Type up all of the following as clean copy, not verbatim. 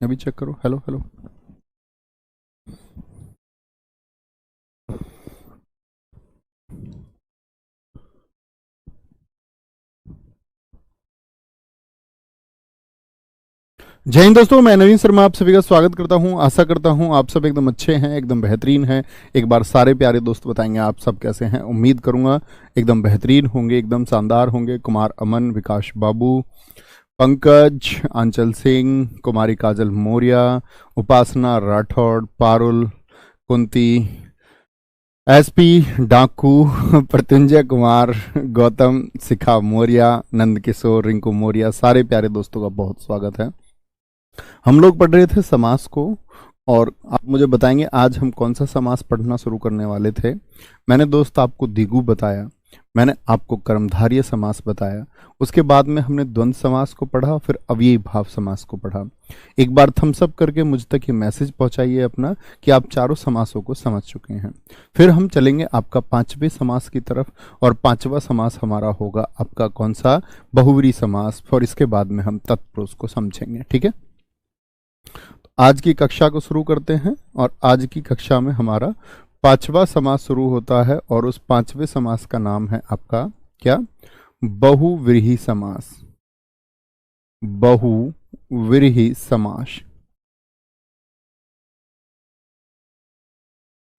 अभी चेक करो। Hello hello. जय हिंद दोस्तों, मैं नवीन शर्मा आप सभी का स्वागत करता हूं। आशा करता हूं आप सब एकदम अच्छे हैं, एकदम बेहतरीन हैं। एक बार सारे प्यारे दोस्त बताएंगे आप सब कैसे हैं। उम्मीद करूंगा एकदम बेहतरीन होंगे, एकदम शानदार होंगे। कुमार अमन, विकास बाबू, पंकज, आंचल सिंह, कुमारी काजल मौर्य, उपासना राठौड़, पारुल, कुंती, एसपी, डाकू, प्रत्युंजय कुमार, गौतम, शिखा मौर्य, नंद किशोर, रिंकू मौर्य, सारे प्यारे दोस्तों का बहुत स्वागत है। हम लोग पढ़ रहे थे समास को, और आप मुझे बताएंगे आज हम कौन सा समास पढ़ना शुरू करने वाले थे। मैंने दोस्त आपको द्विगु बताया, मैंने आपको कर्मधारय समास बताया, उसके बाद में हमने द्वंद्व समास को पढ़ा, फिर अव्ययी भाव समास को पढ़ा। एक बार थम्स अप करके मुझ तक ये मैसेज पहुंचाइए अपना कि आप चारों समासों को समझ चुके हैं। फिर हम चलेंगे आपका पांचवें समास की तरफ, और पांचवा समास हमारा होगा आपका कौन सा, बहुव्रीहि समास। और इसके बाद में हम तत्पुरुष को समझेंगे। ठीक है, आज की कक्षा को शुरू करते हैं, और आज की कक्षा में हमारा पांचवा समास शुरू होता है, और उस पांचवें समास का नाम है आपका क्या, बहुव्रीहि समास। बहुव्रीहि समास,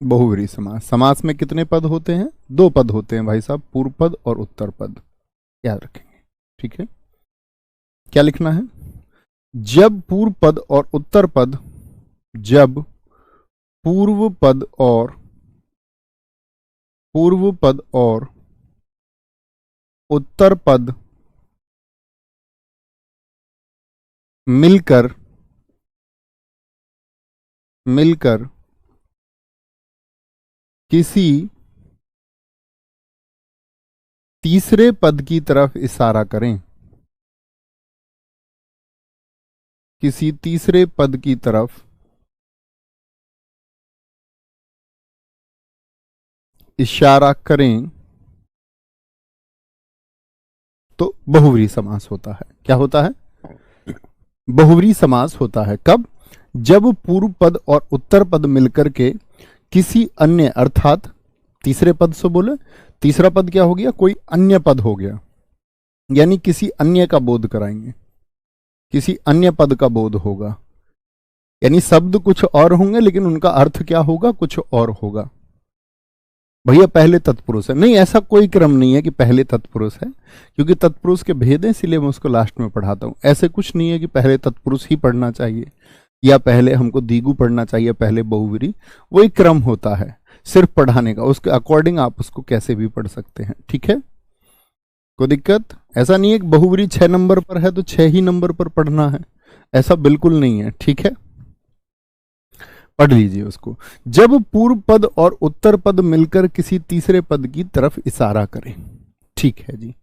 बहुव्रीहि समास। समास में कितने पद होते हैं? दो पद होते हैं भाई साहब, पूर्व पद और उत्तर पद, याद रखेंगे। ठीक है, क्या लिखना है? जब पूर्व पद और उत्तर पद, जब पूर्व पद और उत्तर पद मिलकर किसी तीसरे पद की तरफ इशारा करें, किसी तीसरे पद की तरफ इशारा करें, तो बहुव्रीहि समास होता है। क्या होता है? बहुव्रीहि समास होता है। कब? जब पूर्व पद और उत्तर पद मिलकर के किसी अन्य, अर्थात तीसरे पद से बोले, तीसरा पद क्या हो गया, कोई अन्य पद हो गया, यानी किसी अन्य का बोध कराएंगे, किसी अन्य पद का बोध होगा, यानी शब्द कुछ और होंगे लेकिन उनका अर्थ क्या होगा, कुछ और होगा। भैया पहले तत्पुरुष है, नहीं ऐसा कोई क्रम नहीं है कि पहले तत्पुरुष है, क्योंकि तत्पुरुष के भेद हैं, इसलिए मैं उसको लास्ट में पढ़ाता हूं। ऐसे कुछ नहीं है कि पहले तत्पुरुष ही पढ़ना चाहिए, या पहले हमको द्विगु पढ़ना चाहिए, पहले बहुव्रीहि। वो एक क्रम होता है सिर्फ पढ़ाने का, उसके अकॉर्डिंग आप उसको कैसे भी पढ़ सकते हैं। ठीक है, कोई दिक्कत? ऐसा नहीं है कि बहुव्रीहि 6 नंबर पर है तो 6 ही नंबर पर पढ़ना है, ऐसा बिल्कुल नहीं है। ठीक है, पढ़ लीजिए उसको। जब पूर्व पद और उत्तर पद मिलकर किसी तीसरे पद की तरफ इशारा करें। ठीक है जी,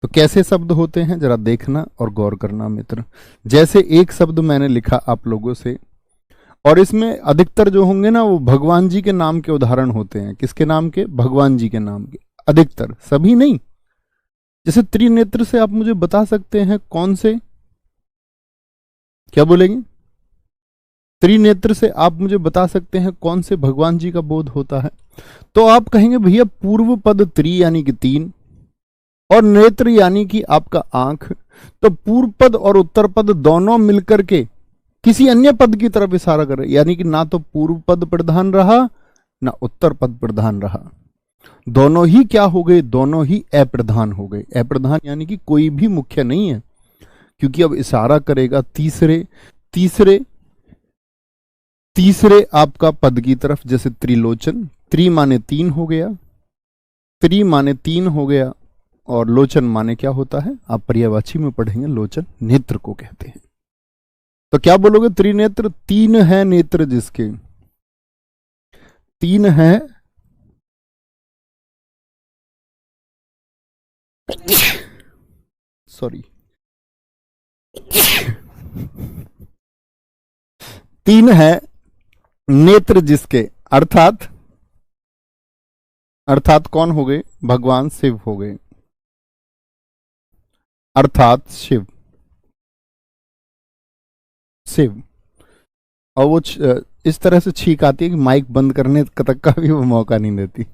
तो कैसे शब्द होते हैं जरा देखना और गौर करना मित्र। जैसे एक शब्द मैंने लिखा आप लोगों से, और इसमें अधिकतर जो होंगे ना वो भगवान जी के नाम के उदाहरण होते हैं। किसके नाम के? भगवान जी के नाम के, अधिकतर, सभी नहीं। जैसे त्रिनेत्र से आप मुझे बता सकते हैं कौन से, क्या बोलेंगे? त्रिनेत्र से आप मुझे बता सकते हैं कौन से भगवान जी का बोध होता है? तो आप कहेंगे भैया पूर्व पद त्रि यानी कि 3, और नेत्र यानी कि आपका आंख। तो पूर्व पद और उत्तर पद दोनों मिलकर के किसी अन्य पद की तरफ इशारा कर रहे, यानी कि ना तो पूर्व पद प्रधान रहा ना उत्तर पद प्रधान रहा, दोनों ही क्या हो गए, दोनों ही अप्रधान हो गए। अप्रधान यानी कि कोई भी मुख्य नहीं है, क्योंकि अब इशारा करेगा तीसरे तीसरे तीसरे आपका पद की तरफ। जैसे त्रिलोचन, त्रि माने 3 हो गया, त्रि माने 3 हो गया, और लोचन माने क्या होता है, आप पर्यायवाची में पढ़ेंगे, लोचन नेत्र को कहते हैं। तो क्या बोलोगे? त्रिनेत्र, 3 है नेत्र जिसके, 3 है, सॉरी, 3 है नेत्र जिसके, अर्थात कौन हो गए? भगवान शिव हो गए, अर्थात शिव। और वो इस तरह से छींक आती है कि माइक बंद करने तक का भी वो मौका नहीं देती।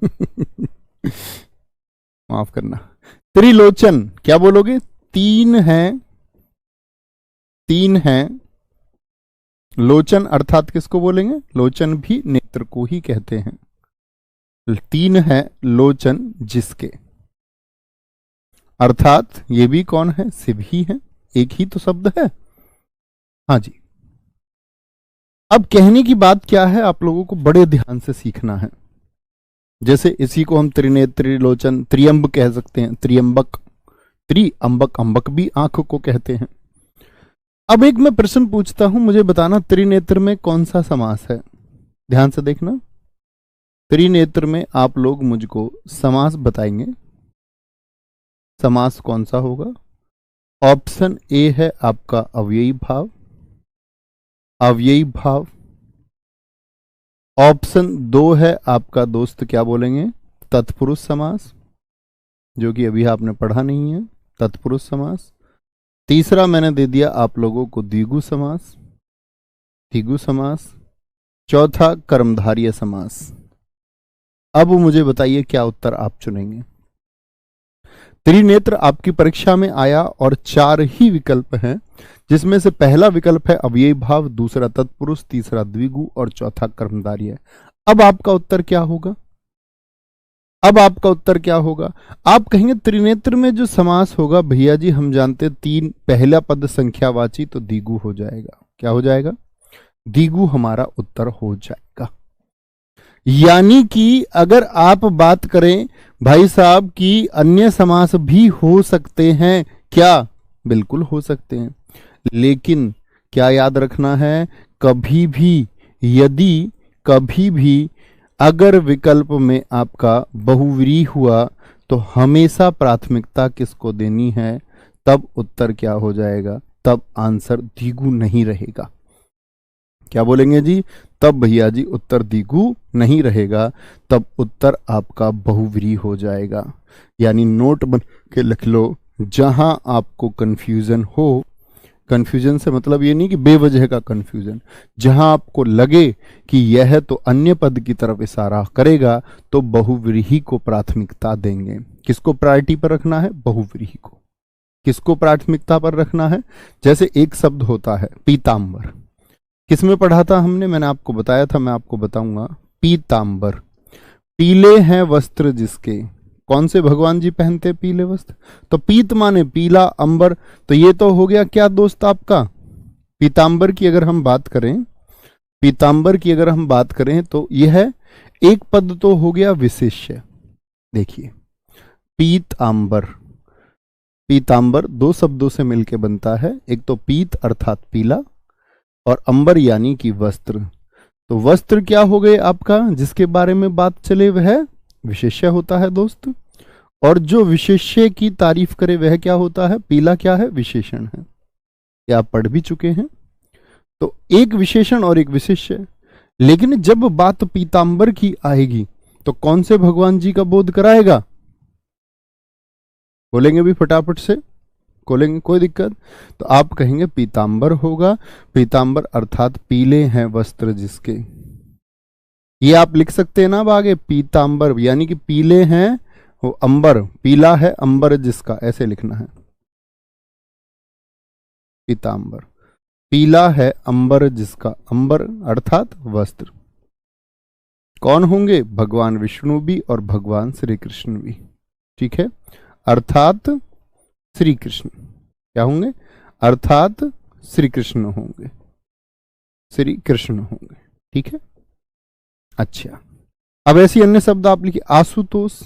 माफ करना। त्रिलोचन क्या बोलोगे? तीन है, तीन है। लोचन अर्थात किसको बोलेंगे? लोचन भी नेत्र को ही कहते हैं। तीन है लोचन जिसके, अर्थात ये भी कौन है? शिव ही है, एक ही तो शब्द है। हाँ जी। अब कहने की बात क्या है, आप लोगों को बड़े ध्यान से सीखना है। जैसे इसी को हम त्रिनेत्र, त्रिलोचन, त्रियंब कह सकते हैं, त्रियंबक, त्रिअंबक, अंबक भी आंख को कहते हैं। अब एक मैं प्रश्न पूछता हूं, मुझे बताना त्रिनेत्र में कौन सा समास है? ध्यान से देखना। त्रिनेत्र में आप लोग मुझको समास बताएंगे, समास कौन सा होगा? ऑप्शन ए है आपका अव्ययी भाव, अव्ययी भाव। ऑप्शन 2 है आपका दोस्त क्या बोलेंगे? तत्पुरुष समास, जो कि अभी आपने पढ़ा नहीं है, तत्पुरुष समास। तीसरा मैंने दे दिया आप लोगों को द्विगु समास, द्विगु समास। चौथा कर्मधारय समास। अब मुझे बताइए क्या उत्तर आप चुनेंगे? त्रिनेत्र आपकी परीक्षा में आया और 4 ही विकल्प हैं, जिसमें से पहला विकल्प है अव्ययी भाव, दूसरा तत्पुरुष, तीसरा द्विगु और चौथा कर्मधारय। अब आपका उत्तर क्या होगा? अब आपका उत्तर क्या होगा? आप कहेंगे त्रिनेत्र में जो समास होगा भैया जी हम जानते 3 पहला पद संख्यावाची, तो द्विगु हो जाएगा। क्या हो जाएगा? द्विगु हमारा उत्तर हो जाएगा। यानी कि अगर आप बात करें भाई साहब की अन्य समास भी हो सकते हैं क्या? बिल्कुल हो सकते हैं, लेकिन क्या याद रखना है, कभी भी यदि कभी भी अगर विकल्प में आपका बहुव्रीहि हुआ तो हमेशा प्राथमिकता किसको देनी है? तब उत्तर क्या हो जाएगा? तब आंसर द्विगु नहीं रहेगा। क्या बोलेंगे जी? तब भैया जी उत्तर द्विगु नहीं रहेगा, तब उत्तर आपका बहुव्रीहि हो जाएगा। यानी नोट बन के लिख लो, जहां आपको कंफ्यूजन हो, कंफ्यूजन से मतलब ये नहीं कि बेवजह का कंफ्यूजन, जहां आपको लगे कि यह तो अन्य पद की तरफ इशारा करेगा, तो बहुव्रीहि को प्राथमिकता देंगे। किसको प्रायोरिटी पर रखना है? बहुव्रीहि को। किसको प्राथमिकता पर रखना है? जैसे एक शब्द होता है पीतांबर, किसमें पढ़ा था हमने? मैंने आपको बताया था, मैं आपको बताऊंगा। पीतांबर, पीले हैं वस्त्र जिसके, कौन से भगवान जी पहनते पीले वस्त्र? तो पीत माने पीला, अंबर, तो ये तो हो गया क्या दोस्त आपका? पीतांबर की अगर हम बात करें, पीतांबर की अगर हम बात करें तो यह एक पद तो हो गया विशेष्य। देखिए पीतांबर, पीतांबर 2 शब्दों से मिलकर बनता है, एक तो पीत अर्थात पीला और अंबर यानी कि वस्त्र। तो वस्त्र क्या हो गए आपका? जिसके बारे में बात चले वह विशेष्य होता है दोस्त, और जो विशेष्य की तारीफ करे वह क्या होता है? पीला क्या है? विशेषण है। ये आप पढ़ भी चुके हैं। तो एक विशेषण और एक विशेष्य। लेकिन जब बात पीतांबर की आएगी तो कौन से भगवान जी का बोध कराएगा? बोलेंगे भी फटाफट से, बोलेंगे, कोई दिक्कत? तो आप कहेंगे पीतांबर होगा। पीतांबर अर्थात पीले हैं वस्त्र जिसके, ये आप लिख सकते हैं ना। अब आगे पीतांबर यानी कि पीले हैं वो अंबर, पीला है अंबर जिसका, ऐसे लिखना है। पीतांबर, पीला है अंबर जिसका, अंबर अर्थात वस्त्र। कौन होंगे? भगवान विष्णु भी और भगवान श्री कृष्ण भी। ठीक है, अर्थात श्री कृष्ण क्या होंगे? अर्थात श्री कृष्ण होंगे, श्री कृष्ण होंगे। ठीक है, अच्छा। अब ऐसी अन्य शब्द आप लिखिए। आशुतोष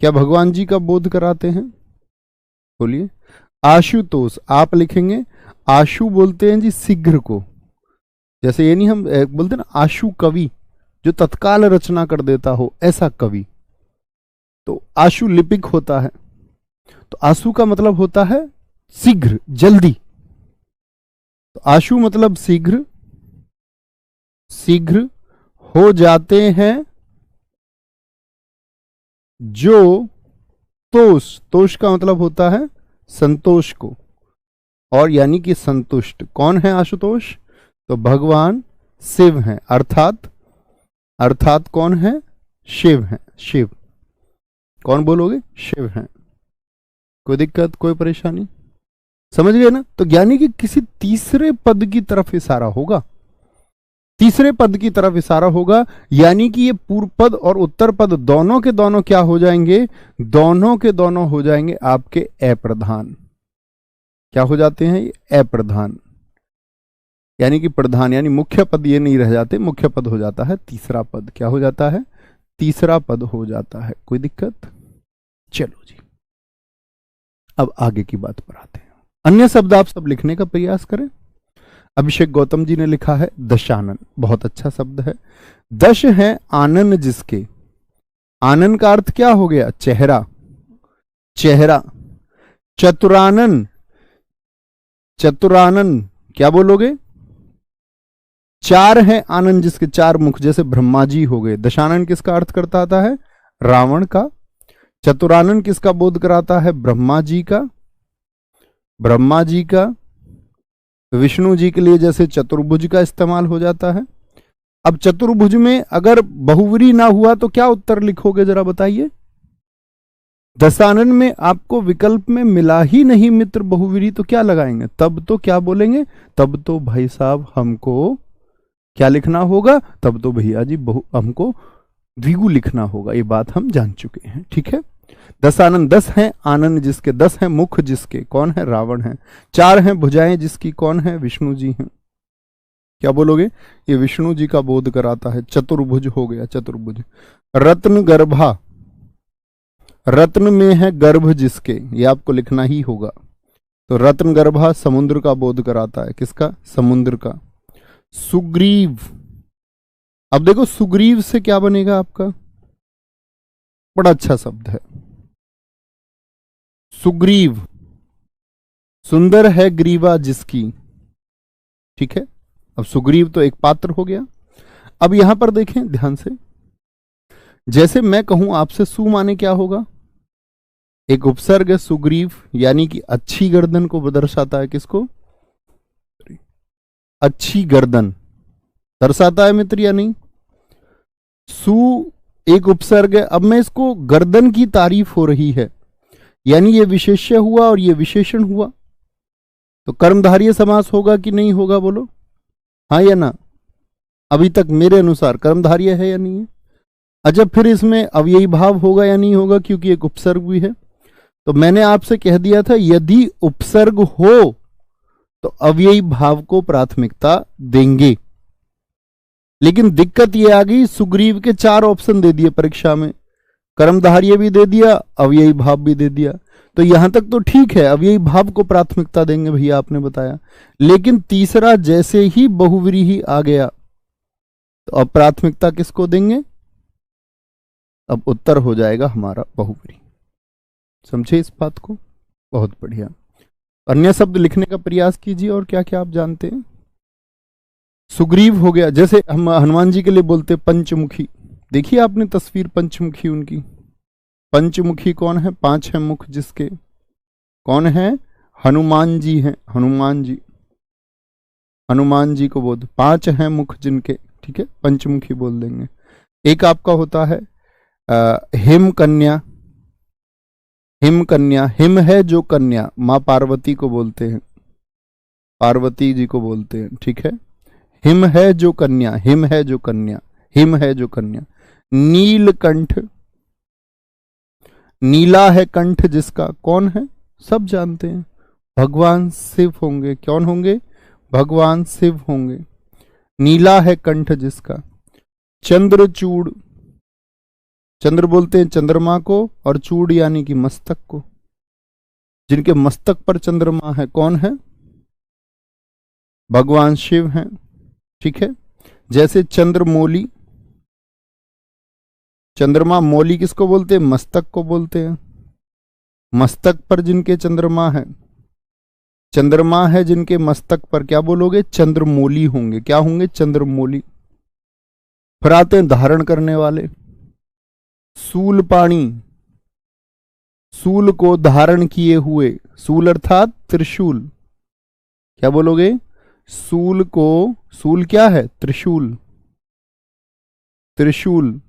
क्या भगवान जी का बोध कराते हैं? बोलिए। आशुतोष आप लिखेंगे, आशु बोलते हैं जी शीघ्र को। जैसे ये नहीं हम बोलते ना आशु कवि, जो तत्काल रचना कर देता हो, ऐसा कवि। तो आशु लिपिक होता है, तो आशु का मतलब होता है शीघ्र, जल्दी। तो आशु मतलब शीघ्र, शीघ्र हो जाते हैं जो तोष, तोष का मतलब होता है संतोष को, और यानी कि संतुष्ट। कौन है आशुतोष? तो भगवान शिव हैं, अर्थात अर्थात कौन है? शिव हैं, शिव। कौन बोलोगे? शिव हैं। कोई दिक्कत, कोई परेशानी? समझ गए ना? तो यानी कि किसी तीसरे पद की तरफ इशारा होगा, तीसरे पद की तरफ इशारा होगा, यानी कि ये पूर्व पद और उत्तर पद दोनों के दोनों क्या हो जाएंगे? दोनों के दोनों हो जाएंगे आपके अप्रधान। क्या हो जाते हैं? ये अप्रधान, यानी कि प्रधान यानी मुख्य पद ये नहीं रह जाते, मुख्य पद हो जाता है तीसरा पद। क्या हो जाता है? तीसरा पद हो जाता है। कोई दिक्कत? चलो जी, अब आगे की बात पर आते हैं। अन्य शब्द आप सब लिखने का प्रयास करें। अभिषेक गौतम जी ने लिखा है दशानन, बहुत अच्छा शब्द है। दश है आनन जिसके, आनन का अर्थ क्या हो गया? चेहरा, चेहरा। चतुरानन, चतुरानन क्या बोलोगे? चार है आनंद जिसके, चार मुख, जैसे ब्रह्मा जी हो गए। दशानन किसका अर्थ करता आता है? रावण का। चतुरानन किसका बोध कराता है? ब्रह्मा जी का, ब्रह्मा जी का। विष्णु जी के लिए जैसे चतुर्भुज का इस्तेमाल हो जाता है। अब चतुर्भुज में अगर बहुव्रीहि ना हुआ तो क्या उत्तर लिखोगे जरा बताइए? दशानन में आपको विकल्प में मिला ही नहीं मित्र बहुव्रीहि, तो क्या लगाएंगे? तब तो क्या बोलेंगे? तब तो भाई साहब हमको क्या लिखना होगा? तब तो भैया जी हमको द्विगु लिखना होगा। ये बात हम जान चुके हैं, ठीक है। दशानन, 10 हैं आनंद जिसके, 10 हैं मुख जिसके, कौन है? रावण है। 4 हैं भुजाएं जिसकी, कौन है? विष्णु जी हैं। क्या बोलोगे? ये विष्णु जी का बोध कराता है। चतुर्भुज हो गया, चतुर्भुज। रत्न गर्भा, रत्न में है गर्भ जिसके, ये आपको लिखना ही होगा। तो रत्न गर्भा समुद्र का बोध कराता है। किसका? समुद्र का। सुग्रीव, अब देखो सुग्रीव से क्या बनेगा आपका? बड़ा अच्छा शब्द है सुग्रीव। सुंदर है ग्रीवा जिसकी, ठीक है। अब सुग्रीव तो एक पात्र हो गया। अब यहां पर देखें ध्यान से, जैसे मैं कहूं आपसे सु माने क्या होगा? एक उपसर्ग है सुग्रीव, यानी कि अच्छी गर्दन को दर्शाता है। किसको? अच्छी गर्दन दर्शाता है मित्र, या नहीं? सु एक उपसर्ग है। अब मैं इसको गर्दन की तारीफ हो रही है, यानी ये विशेष्य हुआ और ये विशेषण हुआ, तो कर्मधारय समास होगा कि नहीं होगा? बोलो हाँ या ना। अभी तक मेरे अनुसार कर्मधारय है या नहीं है? अच्छा, फिर इसमें अव्ययी भाव होगा या नहीं होगा? क्योंकि एक उपसर्ग भी है। तो मैंने आपसे कह दिया था यदि उपसर्ग हो तो अव्ययी भाव को प्राथमिकता देंगे, लेकिन दिक्कत यह आ गई सुग्रीव के 4 ऑप्शन दे दिए परीक्षा में, कर्मधारय भी दे दिया, अव्ययी भाव भी दे दिया। तो यहां तक तो ठीक है, अव्ययी भाव को प्राथमिकता देंगे भैया आपने बताया, लेकिन तीसरा जैसे ही बहुव्रीहि आ गया तो अब प्राथमिकता किसको देंगे? अब उत्तर हो जाएगा हमारा बहुव्रीहि। समझे इस बात को? बहुत बढ़िया। अन्य शब्द लिखने का प्रयास कीजिए। और क्या क्या आप जानते हैं? सुग्रीव हो गया, जैसे हम हनुमान जी के लिए बोलते पंचमुखी। देखिए आपने तस्वीर पंचमुखी उनकी। पंचमुखी कौन है? 5 है मुख जिसके, कौन है? हनुमान जी हैं। हनुमान जी, हनुमान जी को बोध, 5 हैं मुख जिनके, ठीक है, पंचमुखी बोल देंगे। एक आपका होता है हिम कन्या। हिम कन्या, हिम है जो कन्या, मां पार्वती को बोलते हैं, पार्वती जी को बोलते हैं, ठीक है। हिम है जो कन्या, हिम है जो कन्या, हिम है जो कन्या। नीलकंठ, नीला है कंठ जिसका, कौन है? सब जानते हैं, भगवान शिव होंगे। कौन होंगे? भगवान शिव होंगे। नीला है कंठ जिसका। चंद्रचूड़, चंद्र बोलते हैं चंद्रमा को, और चूड़ यानी कि मस्तक को, जिनके मस्तक पर चंद्रमा है, कौन है? भगवान शिव हैं, ठीक है। जैसे चंद्रमौली, चंद्रमा, मौली किसको बोलते हैं? मस्तक को बोलते हैं। मस्तक पर जिनके चंद्रमा है, चंद्रमा है जिनके मस्तक पर, क्या बोलोगे? चंद्रमौली होंगे। क्या होंगे? चंद्रमौली। फिर आते हैं धारण करने वाले। शूलपाणी, शूल को धारण किए हुए, शूल अर्थात त्रिशूल, क्या बोलोगे? सूल क्या है? त्रिशूल। त्रिशूल,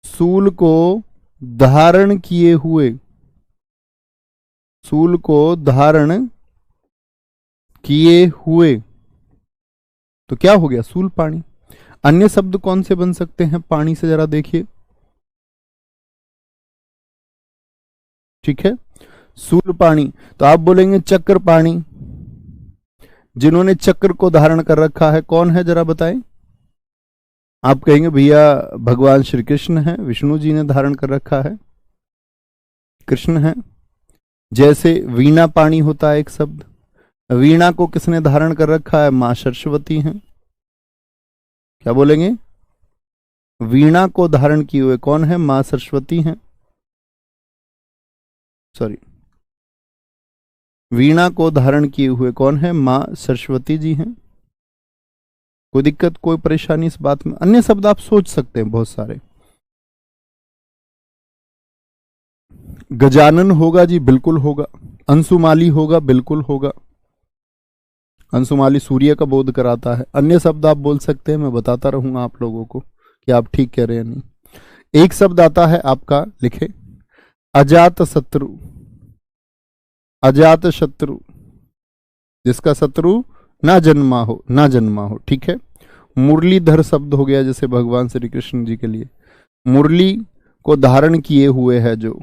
सूल को धारण किए हुए, सूल को धारण किए हुए, तो क्या हो गया? सूल पाणी। अन्य शब्द कौन से बन सकते हैं पानी से, जरा देखिए। ठीक है, सूल पाणी। तो आप बोलेंगे चक्र पाणी। जिन्होंने चक्र को धारण कर रखा है कौन है, जरा बताएं। आप कहेंगे भैया भगवान श्री कृष्ण है, विष्णु जी ने धारण कर रखा है, कृष्ण है। जैसे वीणा पाणी होता है एक शब्द, वीणा को किसने धारण कर रखा है? मां सरस्वती हैं। क्या बोलेंगे? वीणा को धारण किए हुए कौन है? मां सरस्वती हैं। सॉरी, वीणा को धारण किए हुए कौन है? मां सरस्वती जी हैं। कोई दिक्कत, कोई परेशानी इस बात में? अन्य शब्द आप सोच सकते हैं बहुत सारे। गजानन होगा जी, बिल्कुल होगा। अंशुमाली होगा, बिल्कुल होगा। अंशुमाली सूर्य का बोध कराता है। अन्य शब्द आप बोल सकते हैं, मैं बताता रहूंगा आप लोगों को कि आप ठीक कह रहे हैं नहीं। एक शब्द आता है आपका, लिखे, अजात शत्रु। अजात शत्रु, जिसका शत्रु ना जन्मा हो, ना जन्मा हो। ठीक है। मुरलीधर शब्द हो गया, जैसे भगवान श्री कृष्ण जी के लिए मुरली को धारण किए हुए है जो।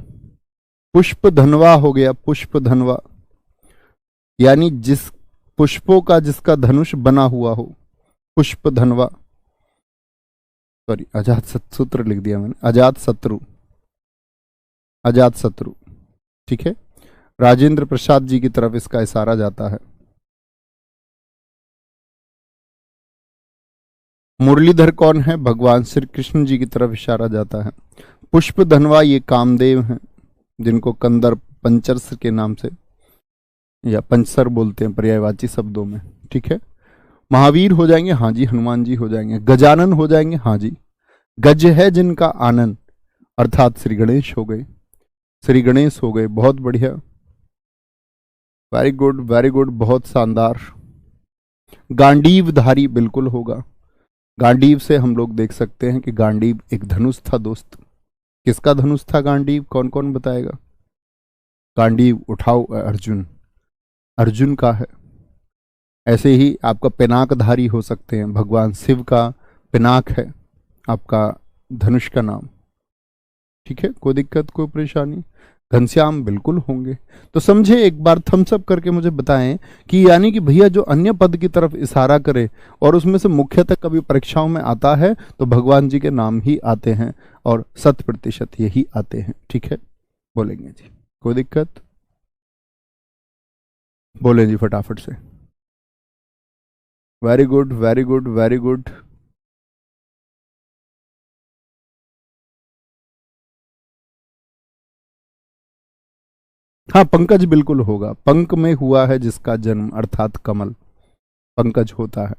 पुष्प धनवा हो गया, पुष्प धनवा, यानी जिस पुष्पों का जिसका धनुष बना हुआ हो, पुष्प धनवा। सॉरी, अजात सूत्र लिख दिया मैंने, अजात शत्रु, अजात शत्रु। ठीक है, राजेंद्र प्रसाद जी की तरफ इसका इशारा जाता है। मुरलीधर कौन है? भगवान श्री कृष्ण जी की तरफ इशारा जाता है। पुष्प धनवा ये कामदेव हैं, जिनको कंदर पंचर्स के नाम से या पंचसर बोलते हैं पर्यायवाची शब्दों में। ठीक है। महावीर हो जाएंगे, हाँ जी। हनुमान जी हो जाएंगे। गजानन हो जाएंगे, हाँ जी। गज है जिनका आनंद, अर्थात श्री गणेश हो गए, श्री गणेश हो गए। बहुत बढ़िया, वेरी गुड, वेरी गुड, बहुत शानदार। गांडीवधारी बिल्कुल होगा। गांडीव से हम लोग देख सकते हैं कि गांडीव एक धनुष था दोस्त। किसका धनुष था गांडीव? कौन कौन बताएगा? गांडीव उठाओ अर्जुन, अर्जुन का है। ऐसे ही आपका पिनाकधारी हो सकते हैं, भगवान शिव का पिनाक है आपका धनुष का नाम। ठीक है, कोई दिक्कत, कोई परेशानी? घनश्याम बिल्कुल होंगे। तो समझे, एक बार थम्स अप करके मुझे बताएं कि यानी कि भैया जो अन्य पद की तरफ इशारा करे और उसमें से मुख्यतः कभी परीक्षाओं में आता है तो भगवान जी के नाम ही आते हैं और 100% यही आते हैं। ठीक है, बोलेंगे जी, कोई दिक्कत? बोले जी फटाफट से। Very good, very good, very good. हाँ, पंकज बिल्कुल होगा। पंक में हुआ है जिसका जन्म, अर्थात कमल, पंकज होता है।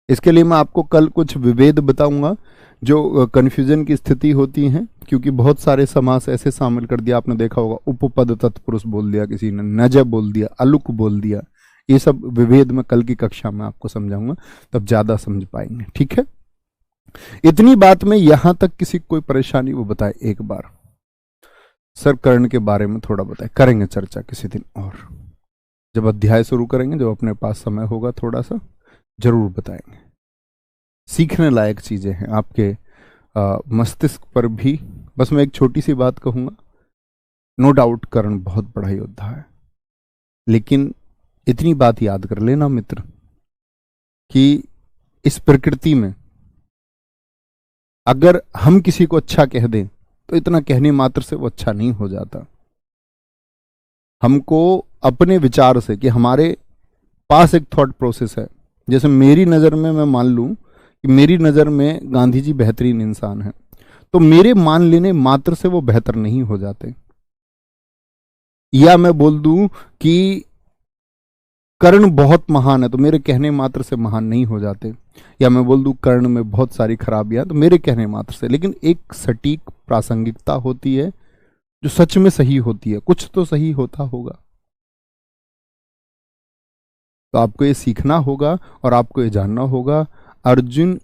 इसके लिए मैं आपको कल कुछ विभेद बताऊंगा जो कंफ्यूजन की स्थिति होती है, क्योंकि बहुत सारे समास ऐसे शामिल कर दिया। आपने देखा होगा, उपपद तत्पुरुष बोल दिया किसी ने, नज बोल दिया, अलुक बोल दिया। ये सब विभेद में कल की कक्षा में आपको समझाऊंगा, तब ज्यादा समझ पाएंगे। ठीक है, इतनी बात में यहां तक किसी कोई परेशानी वो बताए एक बार। सर कर्ण के बारे में थोड़ा बताए, करेंगे चर्चा किसी दिन और, जब अध्याय शुरू करेंगे, जब अपने पास समय होगा थोड़ा सा जरूर बताएंगे। सीखने लायक चीजें हैं आपके मस्तिष्क पर भी। बस मैं एक छोटी सी बात कहूंगा, नो डाउट कर्ण बहुत बड़ा योद्धा है, लेकिन इतनी बात याद कर लेना मित्र कि इस प्रकृति में अगर हम किसी को अच्छा कह दें तो इतना कहने मात्र से वो अच्छा नहीं हो जाता। हमको अपने विचार से, कि हमारे पास एक थॉट प्रोसेस है, जैसे मेरी नज़र में मैं मान लूं कि मेरी नज़र में गांधी जी बेहतरीन इंसान हैं, तो मेरे मान लेने मात्र से वो बेहतर नहीं हो जाते। या मैं बोल दूं कि कर्ण बहुत महान है, तो मेरे कहने मात्र से महान नहीं हो जाते। या मैं बोल दूं कर्ण में बहुत सारी खराबियां, तो मेरे कहने मात्र से। लेकिन एक सटीक प्रासंगिकता होती है जो सच में सही होती है, कुछ तो सही होता होगा। तो आपको ये सीखना होगा और आपको ये जानना होगा अर्जुन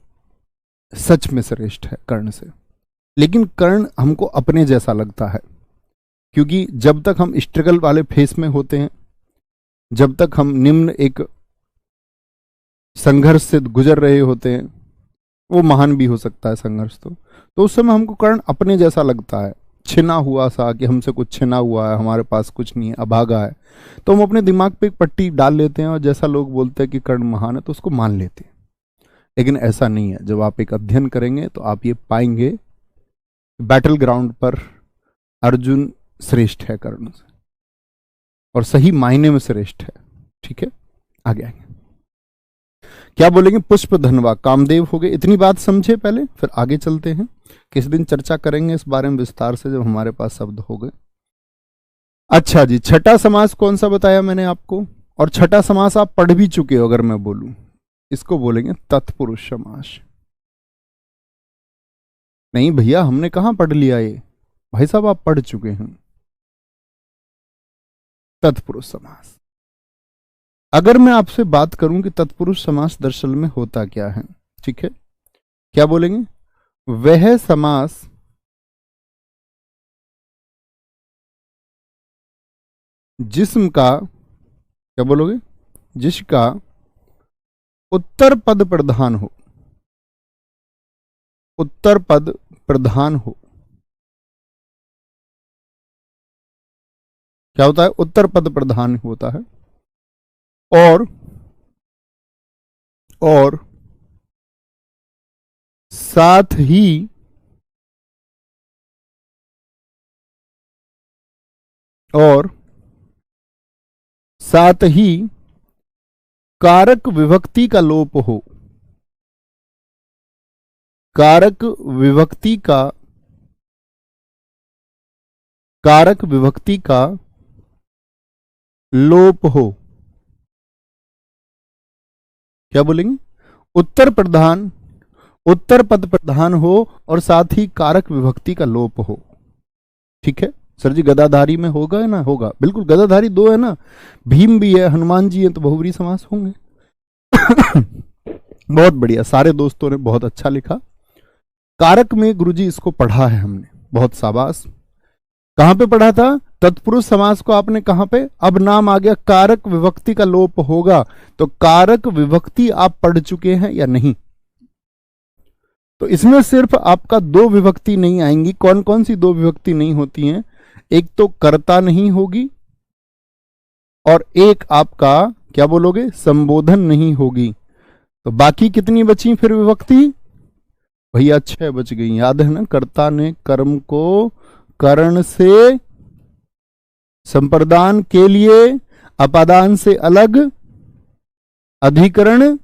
सच में श्रेष्ठ है कर्ण से। लेकिन कर्ण हमको अपने जैसा लगता है, क्योंकि जब तक हम स्ट्रगल वाले फेस में होते हैं, जब तक हम निम्न एक संघर्ष से गुजर रहे होते हैं, वो महान भी हो सकता है संघर्ष, तो उस समय हमको कर्ण अपने जैसा लगता है, छिना हुआ सा, कि हमसे कुछ छिना हुआ है, हमारे पास कुछ नहीं है, अभागा है। तो हम अपने दिमाग पे एक पट्टी डाल लेते हैं और जैसा लोग बोलते हैं कि कर्ण महान है तो उसको मान लेते हैं। लेकिन ऐसा नहीं है। जब आप एक अध्ययन करेंगे तो आप ये पाएंगे बैटल ग्राउंड पर अर्जुन श्रेष्ठ है कर्ण से, और सही मायने में श्रेष्ठ है। ठीक है, आगे आएंगे। क्या बोलेंगे? पुष्प धनवा कामदेव हो गए। इतनी बात समझे पहले, फिर आगे चलते हैं। किस दिन चर्चा करेंगे इस बारे में विस्तार से, जब हमारे पास शब्द हो गए। अच्छा जी, छठा समास कौन सा बताया मैंने आपको? और छठा समास आप पढ़ भी चुके हो अगर मैं बोलूं, इसको बोलेंगे तत्पुरुष समास। नहीं भैया, हमने कहां पढ़ लिया ये? भाई साहब आप पढ़ चुके हैं तत्पुरुष समास। अगर मैं आपसे बात करूं कि तत्पुरुष समास दरअसल में होता क्या है, ठीक है, क्या बोलेंगे? वह समास जिस्म का, क्या बोलोगे? जिसका उत्तर पद प्रधान हो। उत्तर पद प्रधान हो। क्या होता है? उत्तर पद प्रधान होता है। और साथ ही कारक विभक्ति का लोप हो। कारक विभक्ति का लोप हो। क्या बोलेंगे? उत्तर पद प्रधान हो और साथ ही कारक विभक्ति का लोप हो। ठीक है सर जी, गदाधारी में होगा ना? होगा, बिल्कुल। गदाधारी दो है ना, भीम भी है, हनुमान जी है, तो बहुव्रीहि समास होंगे। बहुत बढ़िया, सारे दोस्तों ने बहुत अच्छा लिखा। कारक में गुरुजी इसको पढ़ा है हमने, बहुत शाबाश। कहां पे पढ़ा था? तत्पुरुष समास को आपने कहां पे? अब नाम आ गया कारक विभक्ति का लोप होगा, तो कारक विभक्ति आप पढ़ चुके हैं या नहीं? तो इसमें सिर्फ आपका दो विभक्ति नहीं आएंगी। कौन कौन सी दो विभक्ति नहीं होती हैं? एक तो कर्ता नहीं होगी, और एक आपका क्या बोलोगे? संबोधन नहीं होगी। तो बाकी कितनी बची फिर विभक्ति? भैया 6 बच गई, याद है ना? कर्ता ने कर्म को करण से संप्रदान के लिए अपादान से अलग अधिकरण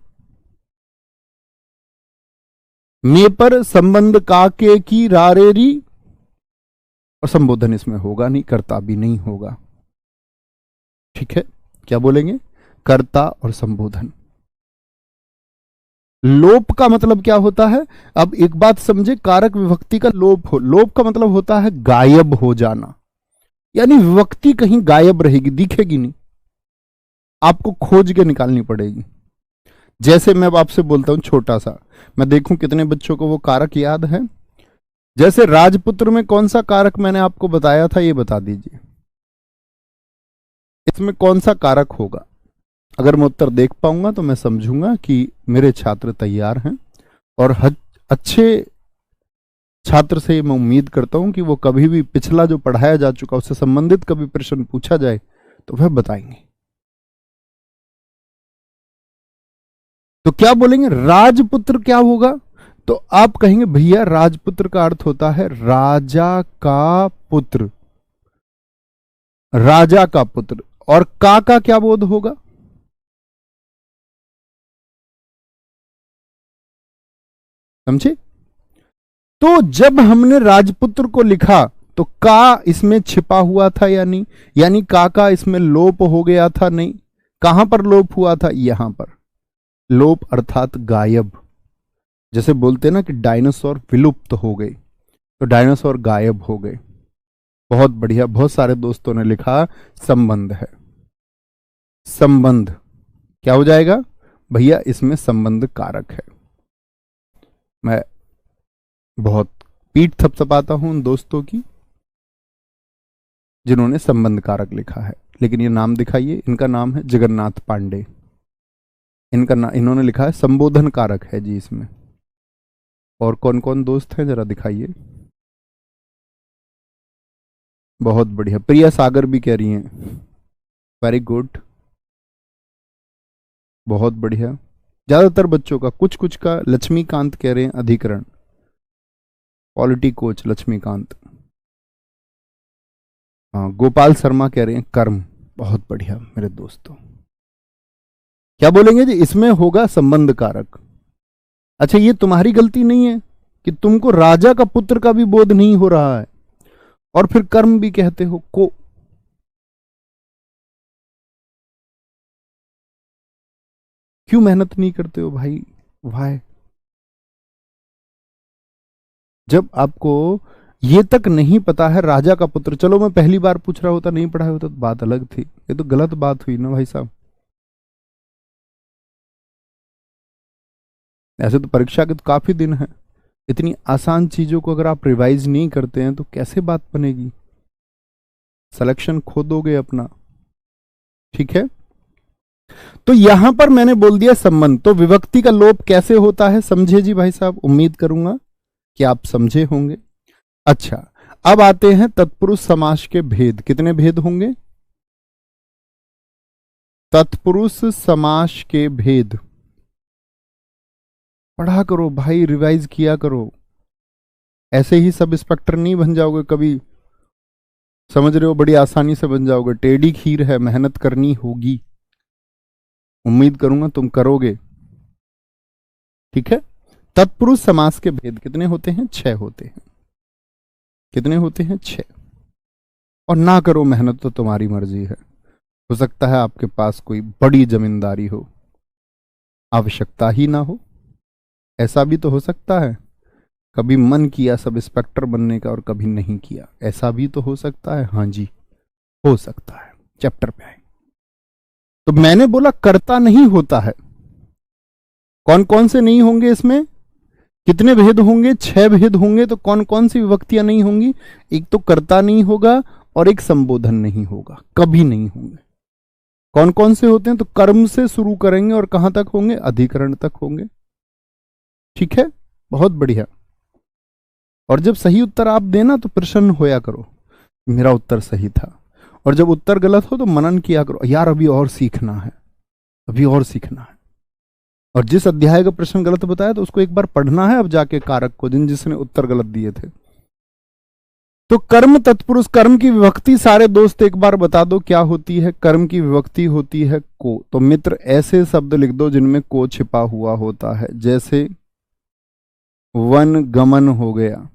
में पर संबंध काके की रारेरी, और संबोधन इसमें होगा नहीं, कर्ता भी नहीं होगा। ठीक है, क्या बोलेंगे? कर्ता और संबोधन। लोप का मतलब क्या होता है? अब एक बात समझे, कारक विभक्ति का लोप हो। लोप का मतलब होता है गायब हो जाना, यानी विभक्ति कहीं गायब रहेगी, दिखेगी नहीं, आपको खोज के निकालनी पड़ेगी। जैसे मैं अब आपसे बोलता हूं छोटा सा, मैं देखूं कितने बच्चों को वो कारक याद है। जैसे राजपुत्र में कौन सा कारक मैंने आपको बताया था, ये बता दीजिए। इसमें कौन सा कारक होगा? अगर मैं उत्तर देख पाऊंगा तो मैं समझूंगा कि मेरे छात्र तैयार हैं, और अच्छे छात्र से मैं उम्मीद करता हूं कि वो कभी भी पिछला जो पढ़ाया जा चुका उससे संबंधित कभी प्रश्न पूछा जाए तो वह बताएंगे। तो क्या बोलेंगे? राजपुत्र क्या होगा? तो आप कहेंगे भैया राजपुत्र का अर्थ होता है राजा का पुत्र। राजा का पुत्र। और का क्या बोध होगा? समझे? तो जब हमने राजपुत्र को लिखा तो का इसमें छिपा हुआ था या नहीं? यानी का इसमें लोप हो गया था? नहीं। कहां पर लोप हुआ था? यहां पर। लोप अर्थात गायब। जैसे बोलते ना कि डायनासोर विलुप्त हो गए, तो डायनासोर गायब हो गए। बहुत बढ़िया, बहुत सारे दोस्तों ने लिखा संबंध है। संबंध क्या हो जाएगा भैया, इसमें संबंध कारक है। मैं बहुत पीठ थपथपाता हूं उन दोस्तों की जिन्होंने संबंध कारक लिखा है, लेकिन ये नाम दिखाइए। इनका नाम है जगन्नाथ पांडे। इन्होंने लिखा है संबोधन कारक है जी इसमें। और कौन कौन दोस्त हैं जरा दिखाइए। बहुत बढ़िया, प्रिया सागर भी कह रही हैं, वेरी गुड, बहुत बढ़िया। ज्यादातर बच्चों का, कुछ कुछ का, लक्ष्मीकांत कह रहे हैं अधिकरण, पॉलिटी कोच लक्ष्मीकांत। हाँ, गोपाल शर्मा कह रहे हैं कर्म, बहुत बढ़िया मेरे दोस्तों। क्या बोलेंगे जी, इसमें होगा संबंध कारक। अच्छा, ये तुम्हारी गलती नहीं है कि तुमको राजा का पुत्र का भी बोध नहीं हो रहा है और फिर कर्म भी कहते हो को। क्यों मेहनत नहीं करते हो भाई? भाई जब आपको ये तक नहीं पता है राजा का पुत्र, चलो मैं पहली बार पूछ रहा होता, नहीं पढ़ाया होता तो बात अलग थी। ये तो गलत बात हुई ना भाई साहब। ऐसे तो परीक्षा के तो काफी दिन है, इतनी आसान चीजों को अगर आप रिवाइज नहीं करते हैं तो कैसे बात बनेगी? सिलेक्शन खो दोगे अपना। ठीक है, तो यहां पर मैंने बोल दिया संबंध। तो विभक्ति का लोप कैसे होता है समझे जी भाई साहब? उम्मीद करूंगा कि आप समझे होंगे। अच्छा, अब आते हैं तत्पुरुष समास के भेद। कितने भेद होंगे? तत्पुरुष समास के भेद पढ़ा करो भाई, रिवाइज किया करो। ऐसे ही सब इंस्पेक्टर नहीं बन जाओगे कभी, समझ रहे हो? बड़ी आसानी से बन जाओगे। टेढ़ी खीर है, मेहनत करनी होगी। उम्मीद करूंगा तुम करोगे। ठीक है, तत्पुरुष समास के भेद कितने होते हैं? 6 होते हैं। कितने होते हैं? 6। और ना करो मेहनत तो तुम्हारी मर्जी है। हो सकता है आपके पास कोई बड़ी जमींदारी हो, आवश्यकता ही ना हो, ऐसा भी तो हो सकता है। कभी मन किया सब इंस्पेक्टर बनने का और कभी नहीं किया, ऐसा भी तो हो सकता है। हाँ जी, हो सकता है। चैप्टर पे आए तो मैंने बोला कर्ता नहीं होता है। कौन कौन से नहीं होंगे इसमें? कितने भेद होंगे? 6 भेद होंगे। तो कौन कौन सी विभक्तियां नहीं होंगी? एक तो कर्ता नहीं होगा और एक संबोधन नहीं होगा, कभी नहीं होंगे। कौन कौन से होते हैं? तो कर्म से शुरू करेंगे और कहां तक होंगे? अधिकरण तक होंगे। ठीक है, बहुत बढ़िया। और जब सही उत्तर आप देना तो प्रसन्न होया करो, मेरा उत्तर सही था। और जब उत्तर गलत हो तो मनन किया करो, यार अभी और सीखना है, अभी और सीखना है। और जिस अध्याय का प्रश्न गलत बताया तो उसको एक बार पढ़ना है अब जाके, कारक को, जिसने उत्तर गलत दिए थे। तो कर्म तत्पुरुष, कर्म की विभक्ति सारे दोस्त एक बार बता दो क्या होती है? कर्म की विभक्ति होती है को। तो मित्र ऐसे शब्द लिख दो जिनमें को छिपा हुआ होता है, जैसे वन गमन हो गया।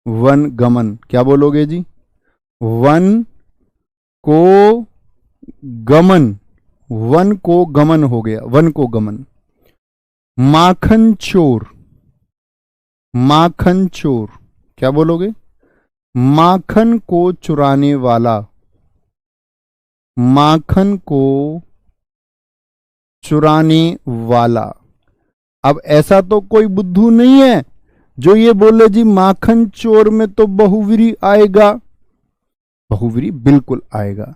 वन गमन, क्या बोलोगे जी? वन को गमन, वन को गमन हो गया, वन को गमन। माखन चोर, माखन चोर, क्या बोलोगे? माखन को चुराने वाला, माखन को चुराने वाला। अब ऐसा तो कोई बुद्धू नहीं है जो ये बोले जी माखन चोर में तो बहुव्रीहि आएगा। बहुव्रीहि बिल्कुल आएगा,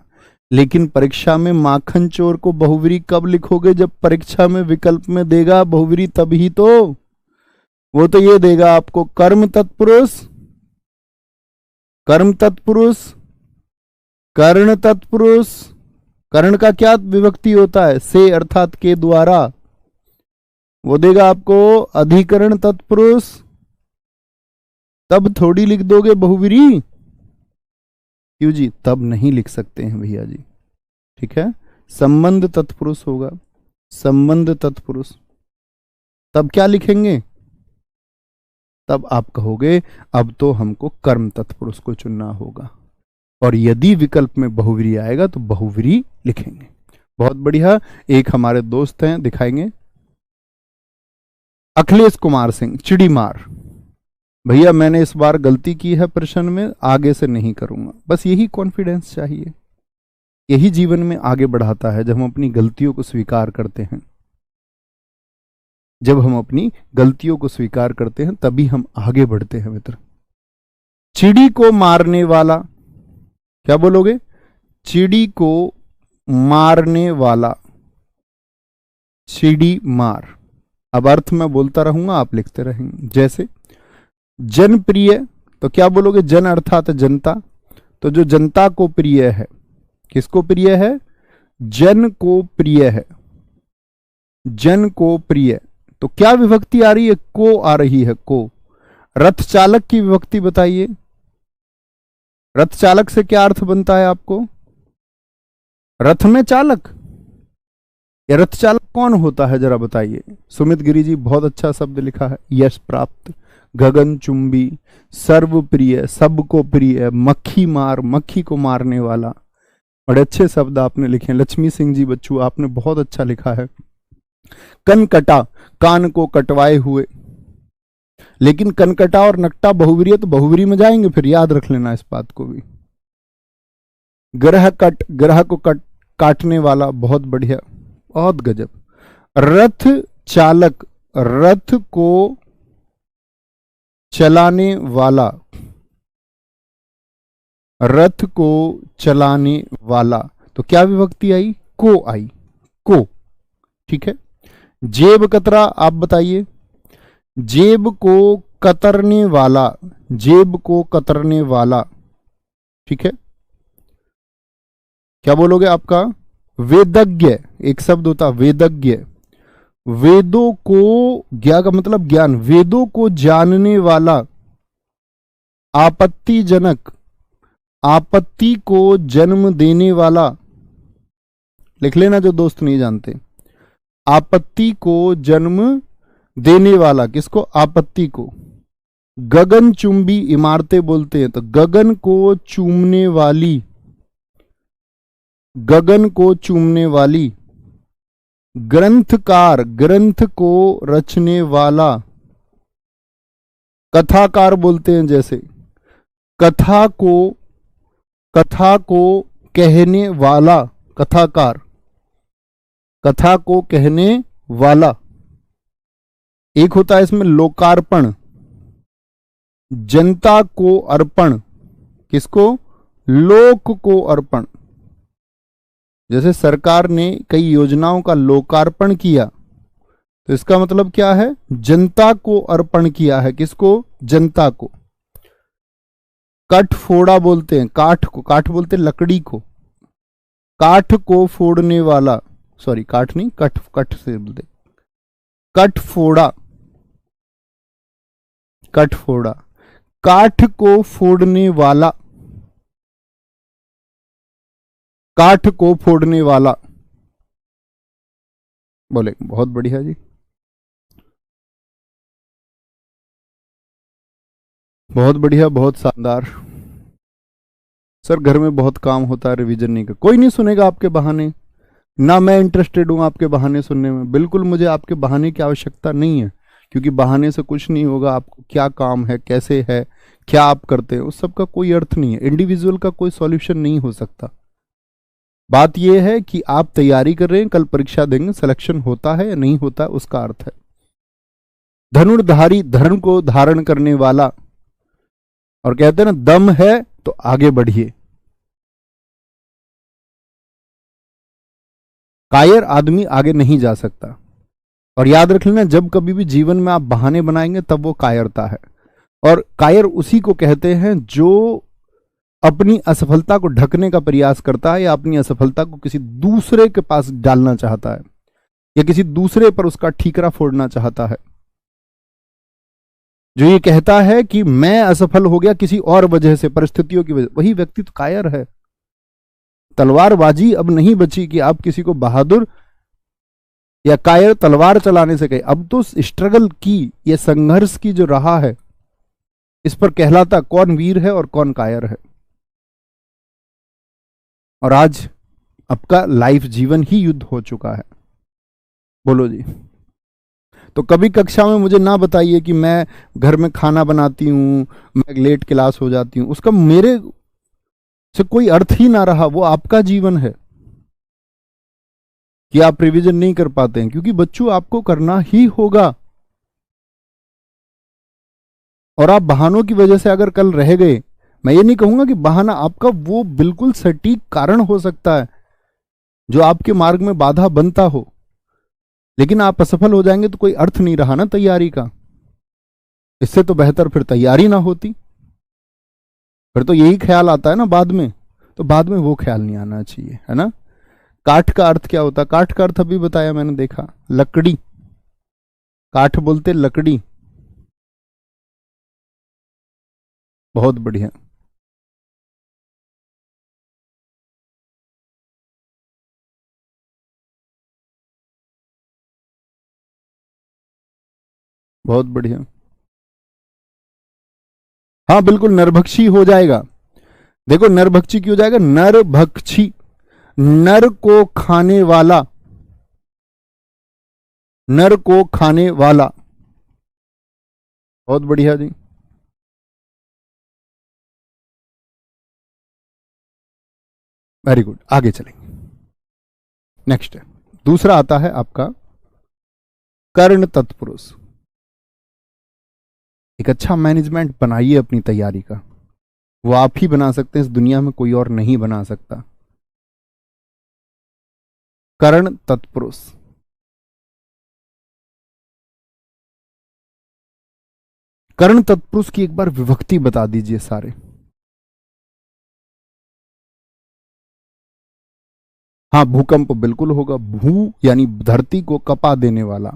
लेकिन परीक्षा में माखन चोर को बहुव्रीहि कब लिखोगे? जब परीक्षा में विकल्प में देगा बहुव्रीहि तभी तो। वो तो ये देगा आपको कर्म तत्पुरुष, कर्म तत्पुरुष, कर्ण तत्पुरुष। कर्ण का क्या विभक्ति होता है? से अर्थात के द्वारा। वो देगा आपको अधिकरण तत्पुरुष। तब थोड़ी लिख दोगे बहुव्रीहि। क्यों जी? तब नहीं लिख सकते हैं भैया जी। ठीक है, संबंध तत्पुरुष होगा, संबंध तत्पुरुष। तब क्या लिखेंगे? तब आप कहोगे अब तो हमको कर्म तत्पुरुष को चुनना होगा, और यदि विकल्प में बहुव्रीहि आएगा तो बहुव्रीहि लिखेंगे। बहुत बढ़िया। एक हमारे दोस्त हैं, दिखाएंगे, अखिलेश कुमार सिंह चिड़ीमार। भैया मैंने इस बार गलती की है प्रश्न में, आगे से नहीं करूंगा, बस यही कॉन्फिडेंस चाहिए। यही जीवन में आगे बढ़ाता है, जब हम अपनी गलतियों को स्वीकार करते हैं। जब हम अपनी गलतियों को स्वीकार करते हैं तभी हम आगे बढ़ते हैं मित्र। चिड़ी को मारने वाला, क्या बोलोगे? चिड़ी को मारने वाला, चिड़ी मार। अब अर्थ मैं बोलता रहूंगा, आप लिखते रहेंगे। जैसे जनप्रिय, तो क्या बोलोगे? जन अर्थात जनता, तो जो जनता को प्रिय है, किसको प्रिय है? जन को प्रिय है, जन को प्रिय। तो क्या विभक्ति आ रही है? को आ रही है, को। रथ चालक की विभक्ति बताइए। रथ चालक से क्या अर्थ बनता है आपको? रथ में चालक, या रथ चालक कौन होता है जरा बताइए। सुमित गिरी जी बहुत अच्छा शब्द लिखा है, यश प्राप्त, गगनचुंबी, सर्वप्रिय, सबको प्रिय, मक्खी मार, मक्खी को मारने वाला। बड़े अच्छे शब्द आपने लिखे हैं। लक्ष्मी सिंह जी बच्चू, आपने बहुत अच्छा लिखा है। कनकटा, कान को कटवाए हुए। लेकिन कनकटा और नकटा बहुव्रीहि है, तो बहुव्रीहि में जाएंगे, फिर याद रख लेना इस बात को भी। ग्रह कट, ग्रह को काटने वाला, बहुत बढ़िया, बहुत गजब। रथ चालक, रथ को चलाने वाला, रथ को चलाने वाला। तो क्या विभक्ति आई? को आई, को। ठीक है। जेब कतरा, आप बताइए। जेब को कतरने वाला, जेब को कतरने वाला। ठीक है। क्या बोलोगे आपका? वेदज्ञ, एक शब्द होता वेदज्ञ। वेदों को, ज्ञा का मतलब ज्ञान, वेदों को जानने वाला। आपत्तिजनक, आपत्ति को जन्म देने वाला। लिख लेना जो दोस्त नहीं जानते। आपत्ति को जन्म देने वाला, किसको? आपत्ति को। गगनचुंबी इमारतें बोलते हैं, तो गगन को चूमने वाली, गगन को चूमने वाली। ग्रंथकार, ग्रंथ को रचने वाला। कथाकार बोलते हैं, जैसे कथा को, कथा को कहने वाला, कथाकार, कथा को कहने वाला। एक होता है इसमें लोकार्पण, जनता को अर्पण, किसको? लोक को अर्पण। जैसे सरकार ने कई योजनाओं का लोकार्पण किया, तो इसका मतलब क्या है? जनता को अर्पण किया है, किसको? जनता को। कट फोड़ा बोलते हैं, काठ को, काठ बोलते हैं लकड़ी को, काठ को फोड़ने वाला, सॉरी काठ नहीं, कट, कट से बोलते, कट फोड़ा, कट फोड़ा। काठ को फोड़ने वाला, काठ को फोड़ने वाला। बोले बहुत बढ़िया जी, बहुत बढ़िया, बहुत शानदार। सर घर में बहुत काम होता है, रिवीजन नहीं कर, कोई नहीं सुनेगा आपके बहाने, ना मैं इंटरेस्टेड हूं आपके बहाने सुनने में। बिल्कुल मुझे आपके बहाने की आवश्यकता नहीं है, क्योंकि बहाने से कुछ नहीं होगा। आपको क्या काम है, कैसे है, क्या आप करते हैं, उस सब का कोई अर्थ नहीं है। इंडिविजुअल का कोई सॉल्यूशन नहीं हो सकता। बात यह है कि आप तैयारी कर रहे हैं, कल परीक्षा देंगे, सिलेक्शन होता है या नहीं होता है, उसका अर्थ है। धनुर्धारी, धर्म को धारण करने वाला, और कहते हैं ना दम है तो आगे बढ़िए। कायर आदमी आगे नहीं जा सकता। और याद रख लेना, जब कभी भी जीवन में आप बहाने बनाएंगे तब वो कायरता है। और कायर उसी को कहते हैं जो अपनी असफलता को ढकने का प्रयास करता है, या अपनी असफलता को किसी दूसरे के पास डालना चाहता है, या किसी दूसरे पर उसका ठीकरा फोड़ना चाहता है। जो ये कहता है कि मैं असफल हो गया किसी और वजह से, परिस्थितियों की वजह, वही व्यक्ति तो कायर है। तलवारबाजी अब नहीं बची कि आप किसी को बहादुर या कायर तलवार चलाने से कहे। अब तो स्ट्रगल की, ये संघर्ष की जो रहा है, इस पर कहलाता कौन वीर है और कौन कायर है। और आज आपका लाइफ जीवन ही युद्ध हो चुका है। बोलो जी। तो कभी कक्षा में मुझे ना बताइए कि मैं घर में खाना बनाती हूं, मैं लेट क्लास हो जाती हूं, उसका मेरे से कोई अर्थ ही ना रहा, वो आपका जीवन है कि आप रिवीजन नहीं कर पाते हैं, क्योंकि बच्चों आपको करना ही होगा। और आप बहानों की वजह से अगर कल रह गए, मैं ये नहीं कहूंगा कि बहाना आपका वो बिल्कुल सटीक कारण हो सकता है जो आपके मार्ग में बाधा बनता हो, लेकिन आप असफल हो जाएंगे तो कोई अर्थ नहीं रहा ना तैयारी का। इससे तो बेहतर फिर तैयारी ना होती, फिर तो यही ख्याल आता है ना बाद में, तो बाद में वो ख्याल नहीं आना चाहिए, है ना। काठ का अर्थ क्या होता है? काठ का अर्थ अभी बताया मैंने, देखा, लकड़ी। काठ बोलते लकड़ी। बहुत बढ़िया। बहुत बढ़िया। हाँ बिल्कुल, नरभक्षी हो जाएगा। देखो नरभक्षी क्यों हो जाएगा? नरभक्षी, नर को खाने वाला, नर को खाने वाला। बहुत बढ़िया जी। वेरी गुड, आगे चलेंगे। नेक्स्ट है, दूसरा आता है आपका कर्ण तत्पुरुष। एक अच्छा मैनेजमेंट बनाइए अपनी तैयारी का, वो आप ही बना सकते हैं, इस दुनिया में कोई और नहीं बना सकता। कर्ण तत्पुरुष। कर्ण तत्पुरुष की एक बार विभक्ति बता दीजिए सारे। हाँ, भूकंप बिल्कुल होगा। भू यानी धरती को कपा देने वाला।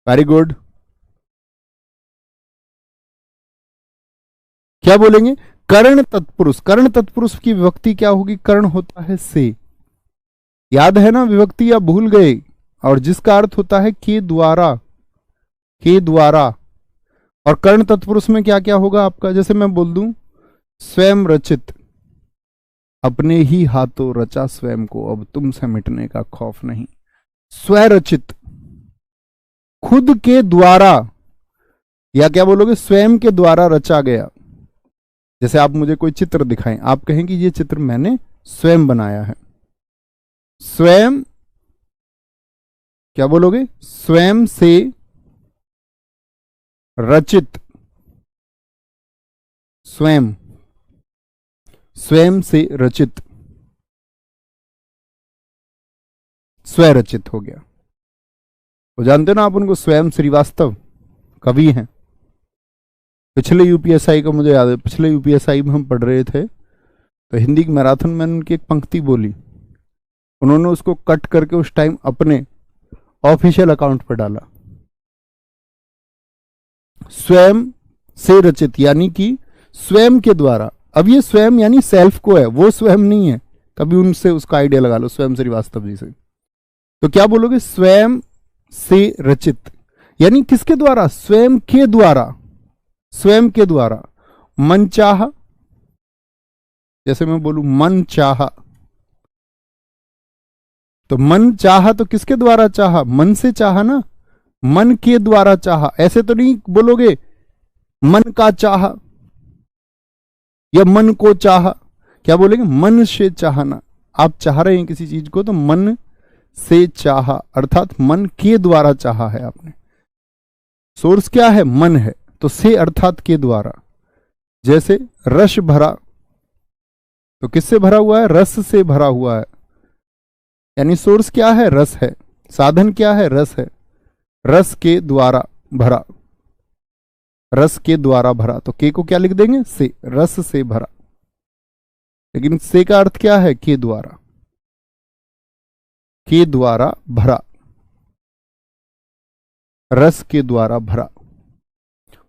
Very good. क्या बोलेंगे? कर्ण तत्पुरुष। कर्ण तत्पुरुष की विभक्ति क्या होगी? कर्ण होता है से, याद है ना विभक्ति, या भूल गए? और जिसका अर्थ होता है के द्वारा, के द्वारा। और कर्ण तत्पुरुष में क्या क्या होगा आपका? जैसे मैं बोल दूं स्वयं रचित, अपने ही हाथों रचा स्वयं को, अब तुमसे मिटने का खौफ नहीं। स्वरचित, खुद के द्वारा, या क्या बोलोगे? स्वयं के द्वारा रचा गया। जैसे आप मुझे कोई चित्र दिखाएं, आप कहें कि ये चित्र मैंने स्वयं बनाया है। स्वयं, क्या बोलोगे? स्वयं से रचित, स्वयं, स्वयं से रचित, स्वरचित हो गया। वो जानते हो ना आप उनको, स्वयं श्रीवास्तव कवि हैं। पिछले यूपीएसआई का मुझे याद है, पिछले यूपीएसआई में हम पढ़ रहे थे, तो हिंदी की मैराथन में उनकी एक पंक्ति बोली, उन्होंने उसको कट करके उस टाइम अपने ऑफिशियल अकाउंट पर डाला। स्वयं से रचित यानी कि स्वयं के द्वारा। अब ये स्वयं यानी सेल्फ को है, वो स्वयं नहीं है। कभी उनसे उसका आइडिया लगा लो, स्वयं श्रीवास्तव जी से। तो क्या बोलोगे? स्वयं से रचित यानी किसके द्वारा? स्वयं के द्वारा, स्वयं के द्वारा। मन चाह, जैसे मैं बोलूं मन चाह, तो मन चाह तो किसके द्वारा चाहा? मन से चाहा ना, मन के द्वारा चाहा। ऐसे तो नहीं बोलोगे मन का चाहा या मन को चाहा, क्या बोलेंगे? मन से चाहना। आप चाह रहे हैं किसी चीज को तो मन से चाहा, अर्थात मन के द्वारा चाहा है आपने। सोर्स क्या है? मन है, तो से अर्थात के द्वारा। जैसे रस भरा, तो किससे भरा हुआ है? रस से भरा हुआ है, यानी सोर्स क्या है? रस है। साधन क्या है? रस है। रस के द्वारा भरा, रस के द्वारा भरा, तो के को क्या लिख देंगे? से, रस से भरा। लेकिन से का अर्थ क्या है? के द्वारा, के द्वारा भरा, रस के द्वारा भरा।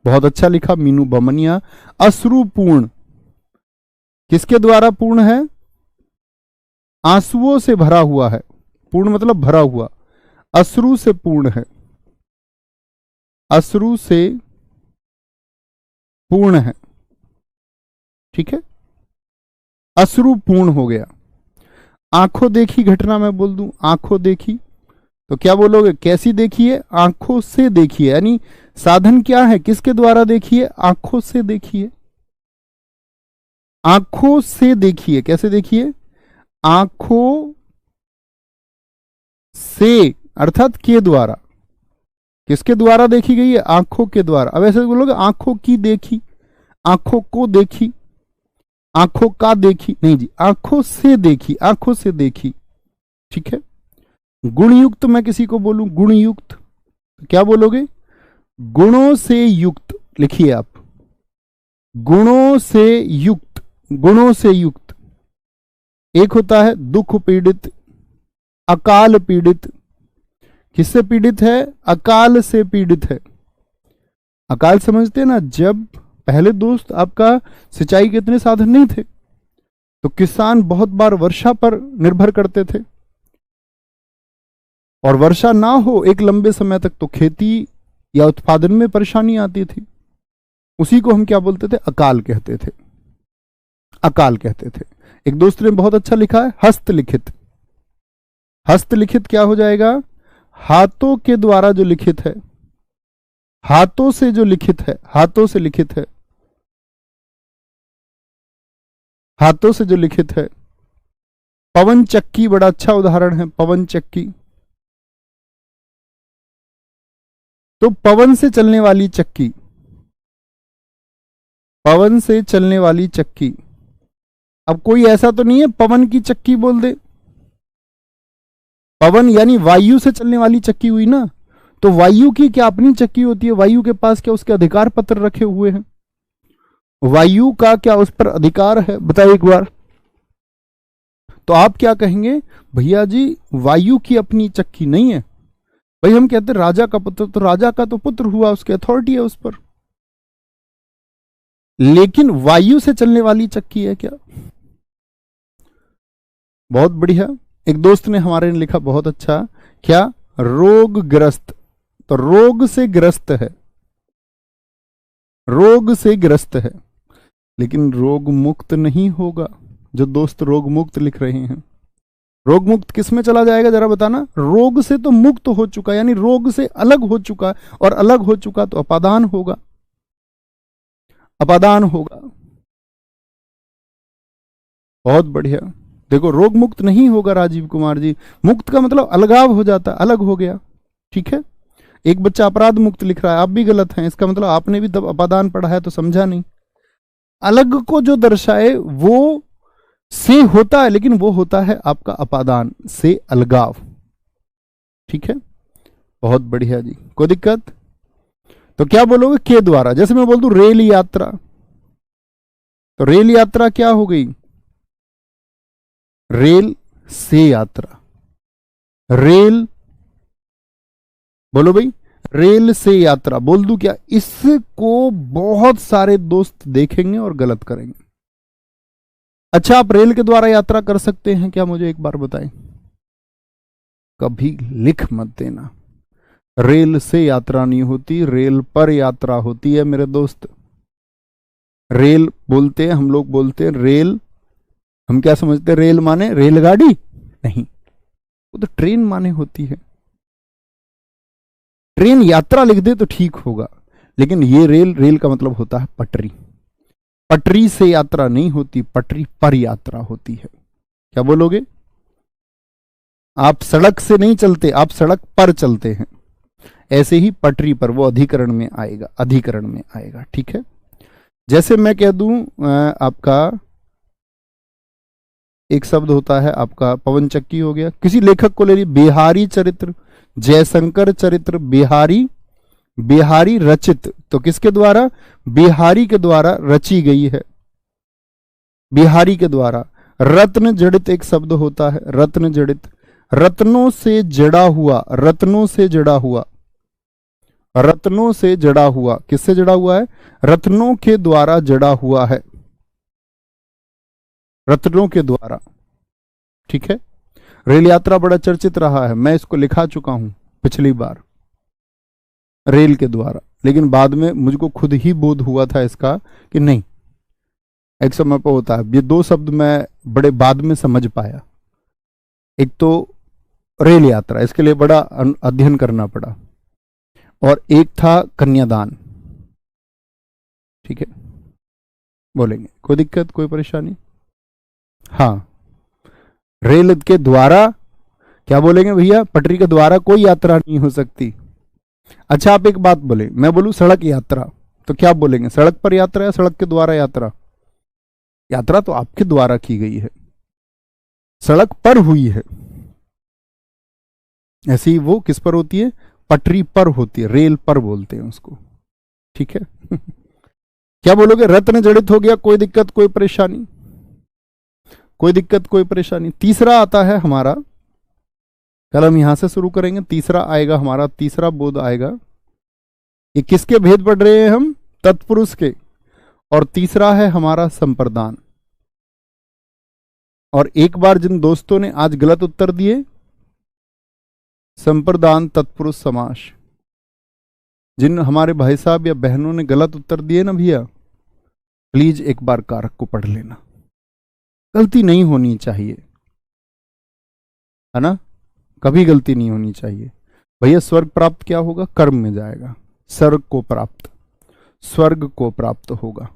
बहुत अच्छा लिखा मीनू बमनिया। अश्रुपूर्ण, किसके द्वारा पूर्ण है? आंसुओं से भरा हुआ है। पूर्ण मतलब भरा हुआ, अश्रु से पूर्ण है, अश्रु से पूर्ण है। ठीक है, अश्रु पूर्ण हो गया। आंखों देखी घटना मैं बोल दूं, आंखों देखी, तो क्या बोलोगे? कैसी देखी है? आंखों से देखी है, यानी साधन क्या है? किसके द्वारा देखी है? आंखों से देखी है। आंखों से देखिए, कैसे देखिए? आंखों से अर्थात के द्वारा। किसके द्वारा देखी गई है? आंखों के द्वारा। अब ऐसे बोलोगे आंखों की देखी, आंखों को देखी, आंखों का देखी, नहीं जी, आंखों से देखी, आंखों से देखी। ठीक है। गुणयुक्त मैं किसी को बोलूं गुणयुक्त, तो क्या बोलोगे? गुणों से युक्त। लिखिए आप, गुणों से युक्त, गुणों से युक्त। एक होता है दुख पीड़ित, अकाल पीड़ित। किससे पीड़ित है? अकाल से पीड़ित है। अकाल समझते हैं ना, जब पहले दोस्त आपका सिंचाई के इतने साधन नहीं थे तो किसान बहुत बार वर्षा पर निर्भर करते थे, और वर्षा ना हो एक लंबे समय तक तो खेती या उत्पादन में परेशानी आती थी। उसी को हम क्या बोलते थे? अकाल कहते थे, अकाल कहते थे। एक दोस्त ने बहुत अच्छा लिखा है, हस्तलिखित। हस्तलिखित क्या हो जाएगा? हाथों के द्वारा जो लिखित है, हाथों से जो लिखित है, हाथों से लिखित है, हाथों से जो लिखित है। पवन चक्की बड़ा अच्छा उदाहरण है, पवन चक्की। तो पवन से चलने वाली चक्की, पवन से चलने वाली चक्की। अब कोई ऐसा तो नहीं है पवन की चक्की बोल दे। पवन यानी वायु से चलने वाली चक्की हुई ना, तो वायु की क्या अपनी चक्की होती है? वायु के पास क्या उसके अधिकार पत्र रखे हुए हैं? वायु का क्या उस पर अधिकार है? बताइए एक बार। तो आप क्या कहेंगे? भैया जी वायु की अपनी चक्की नहीं है। भाई हम कहते हैं राजा का पुत्र, तो राजा का तो पुत्र हुआ, उसकी अथॉरिटी है उस पर, लेकिन वायु से चलने वाली चक्की है क्या? बहुत बढ़िया। एक दोस्त ने हमारे ने लिखा बहुत अच्छा, क्या? रोगग्रस्त। तो रोग से ग्रस्त है, रोग से ग्रस्त है, लेकिन रोग मुक्त नहीं होगा। जो दोस्त रोग मुक्त लिख रहे हैं, रोग मुक्त किस में चला जाएगा जरा बताना? रोग से तो मुक्त हो चुका, यानी रोग से अलग हो चुका, और अलग हो चुका तो अपादान होगा, अपादान होगा। बहुत बढ़िया। देखो रोग मुक्त नहीं होगा राजीव कुमार जी, मुक्त का मतलब अलगाव हो जाता, अलग हो गया। ठीक है। एक बच्चा अपराध मुक्त लिख रहा है, आप भी गलत हैं, इसका मतलब आपने भी तब अपादान पढ़ा है तो समझा नहीं। अलग को जो दर्शाए वो से होता है, लेकिन वो होता है आपका अपादान से अलगाव। ठीक है। बहुत बढ़िया जी, कोई दिक्कत? तो क्या बोलोगे? के द्वारा। जैसे मैं बोल दूं रेल यात्रा, तो रेल यात्रा क्या हो गई? रेल से यात्रा। रेल, बोलो भाई, रेल से यात्रा बोल दूं क्या? इसको बहुत सारे दोस्त देखेंगे और गलत करेंगे। अच्छा, आप रेल के द्वारा यात्रा कर सकते हैं क्या? मुझे एक बार बताएं। कभी लिख मत देना, रेल से यात्रा नहीं होती, रेल पर यात्रा होती है मेरे दोस्त। रेल बोलते हैं हम लोग, बोलते हैं रेल, हम क्या समझते हैं? रेल माने रेलगाड़ी? नहीं, वो तो ट्रेन माने होती है। ट्रेन यात्रा लिख दे तो ठीक होगा, लेकिन ये रेल, रेल का मतलब होता है पटरी। पटरी से यात्रा नहीं होती, पटरी पर यात्रा होती है। क्या बोलोगे? आप सड़क से नहीं चलते, आप सड़क पर चलते हैं। ऐसे ही पटरी पर, वो अधिकरण में आएगा, अधिकरण में आएगा। ठीक है। जैसे मैं कह दूं आपका एक शब्द होता है आपका पवन चक्की हो गया। किसी लेखक को ले लीजिए, बिहारी चरित्र, जयशंकर चरित्र, बिहारी, बिहारी रचित, तो किसके द्वारा? बिहारी के द्वारा रची गई है, बिहारी के द्वारा। रत्न जड़ित एक शब्द होता है, रत्न जड़ित, रत्नों से जड़ा हुआ, रत्नों से जड़ा हुआ, रत्नों से जड़ा हुआ। किससे जड़ा हुआ है? रत्नों के द्वारा जड़ा हुआ है, रत्नों के द्वारा। ठीक है। रेल यात्रा बड़ा चर्चित रहा है, मैं इसको लिखा चुका हूं पिछली बार, रेल के द्वारा, लेकिन बाद में मुझको खुद ही बोध हुआ था इसका कि नहीं, एक समय पर होता है। ये दो शब्द मैं बड़े बाद में समझ पाया। एक तो रेल यात्रा, इसके लिए बड़ा अध्ययन करना पड़ा, और एक था कन्यादान। ठीक है। बोलेंगे? कोई दिक्कत, कोई परेशानी? हाँ, रेल के द्वारा क्या बोलेंगे भैया? पटरी के द्वारा कोई यात्रा नहीं हो सकती। अच्छा, आप एक बात बोले, मैं बोलूं सड़क यात्रा, तो क्या बोलेंगे? सड़क पर यात्रा या सड़क के द्वारा यात्रा? यात्रा तो आपके द्वारा की गई है, सड़क पर हुई है। ऐसी ही वो किस पर होती है? पटरी पर होती है, रेल पर बोलते हैं उसको। ठीक है। क्या बोलोगे? रत्न जड़ित हो गया, कोई दिक्कत, कोई परेशानी? कोई दिक्कत, कोई परेशानी? तीसरा आता है हमारा, कल हम यहां से शुरू करेंगे। तीसरा आएगा हमारा, तीसरा बोध आएगा। ये किसके भेद पढ़ रहे हैं हम? तत्पुरुष के। और तीसरा है हमारा संप्रदान। और एक बार जिन दोस्तों ने आज गलत उत्तर दिए, संप्रदान तत्पुरुष समास, जिन हमारे भाई साहब या बहनों ने गलत उत्तर दिए ना भैया, प्लीज एक बार कारक को पढ़ लेना। गलती नहीं होनी चाहिए, है ना? कभी गलती नहीं होनी चाहिए भैया। स्वर्ग प्राप्त क्या होगा? कर्म में जाएगा। स्वर्ग को प्राप्त, स्वर्ग को प्राप्त होगा।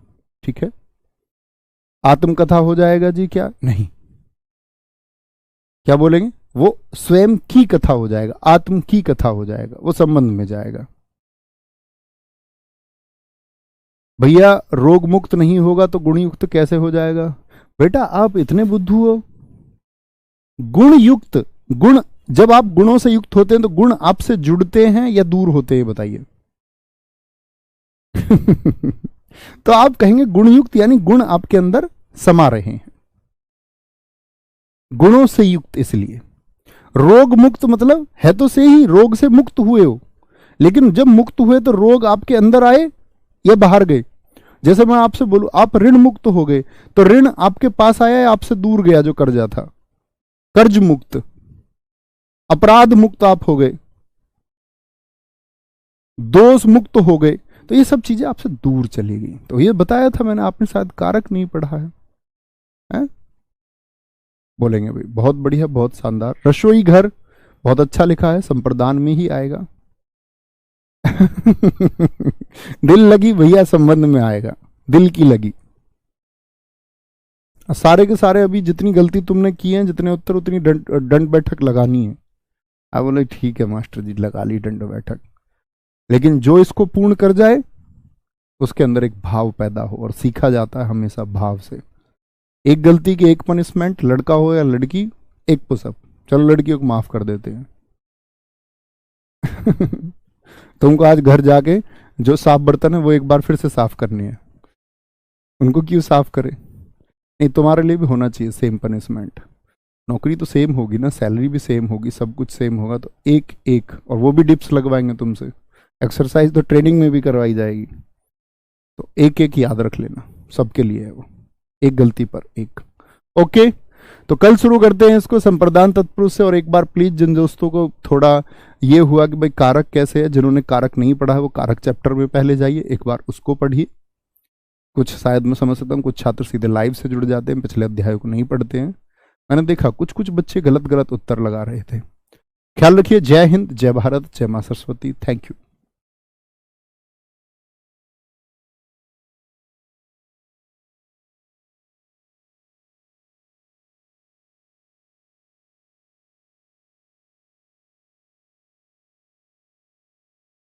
ठीक है। आत्मकथा हो जाएगा जी? क्या नहीं, क्या बोलेंगे? वो स्वयं की कथा हो जाएगा, आत्म की कथा हो जाएगा, वो संबंध में जाएगा। भैया रोग मुक्त नहीं होगा तो गुण युक्त कैसे हो जाएगा? बेटा आप इतने बुद्धू हो। गुण युक्त, गुण, जब आप गुणों से युक्त होते हैं तो गुण आपसे जुड़ते हैं या दूर होते हैं? बताइए। तो आप कहेंगे गुण युक्त, यानी गुण आपके अंदर समा रहे हैं, गुणों से युक्त। इसलिए रोग मुक्त मतलब है तो से ही रोग से मुक्त हुए हो, लेकिन जब मुक्त हुए तो रोग आपके अंदर आए या बाहर गए? जैसे मैं आपसे बोलूं आप ऋण मुक्त हो गए, तो ऋण आपके पास आया या आपसे दूर गया जो कर्जा था? कर्ज मुक्त, अपराध मुक्त आप हो गए, दोष मुक्त हो गए, तो ये सब चीजें आपसे दूर चली गई। तो ये बताया था मैंने, आपने शायद कारक नहीं पढ़ा है? बोलेंगे भाई बहुत बढ़िया, बहुत शानदार। रसोई घर बहुत अच्छा लिखा है, संप्रदान में ही आएगा। दिल लगी भैया संबंध में आएगा, दिल की लगी। सारे के सारे अभी जितनी गलती तुमने की है, जितने उत्तर, उतनी दंड बैठक लगानी है। आप बोले ठीक है मास्टर जी, लगा ली दंड बैठक, लेकिन जो इसको पूर्ण कर जाए उसके अंदर एक भाव पैदा हो, और सीखा जाता है हमेशा भाव से। एक गलती की एक पनिशमेंट, लड़का हो या लड़की एक पुशअप, चलो लड़कियों को माफ कर देते हैं। तुमको आज घर जाके जो साफ बर्तन है वो एक बार फिर से साफ करनी है, उनको क्यों साफ करे? नहीं, तुम्हारे लिए भी होना चाहिए सेम पनिशमेंट। नौकरी तो सेम होगी ना, सैलरी भी सेम होगी, सब कुछ सेम होगा, तो एक एक, और वो भी डिप्स लगवाएंगे तुमसे। एक्सरसाइज तो ट्रेनिंग में भी करवाई जाएगी, तो एक एक याद रख लेना, सबके लिए है वो, एक गलती पर एक। ओके, तो कल शुरू करते हैं इसको संप्रदान तत्पुरुष से। और एक बार प्लीज जिन दोस्तों को थोड़ा ये हुआ कि भाई कारक कैसे है, जिन्होंने कारक नहीं पढ़ा है वो कारक चैप्टर में पहले जाइए, एक बार उसको पढ़िए। कुछ शायद मैं समझ सकता हूँ, कुछ छात्र सीधे लाइव से जुड़ जाते हैं, पिछले अध्याय को नहीं पढ़ते हैं। मैंने देखा कुछ कुछ बच्चे गलत गलत उत्तर लगा रहे थे। ख्याल रखिए। जय हिंद, जय भारत, जय मां सरस्वती। Thank you.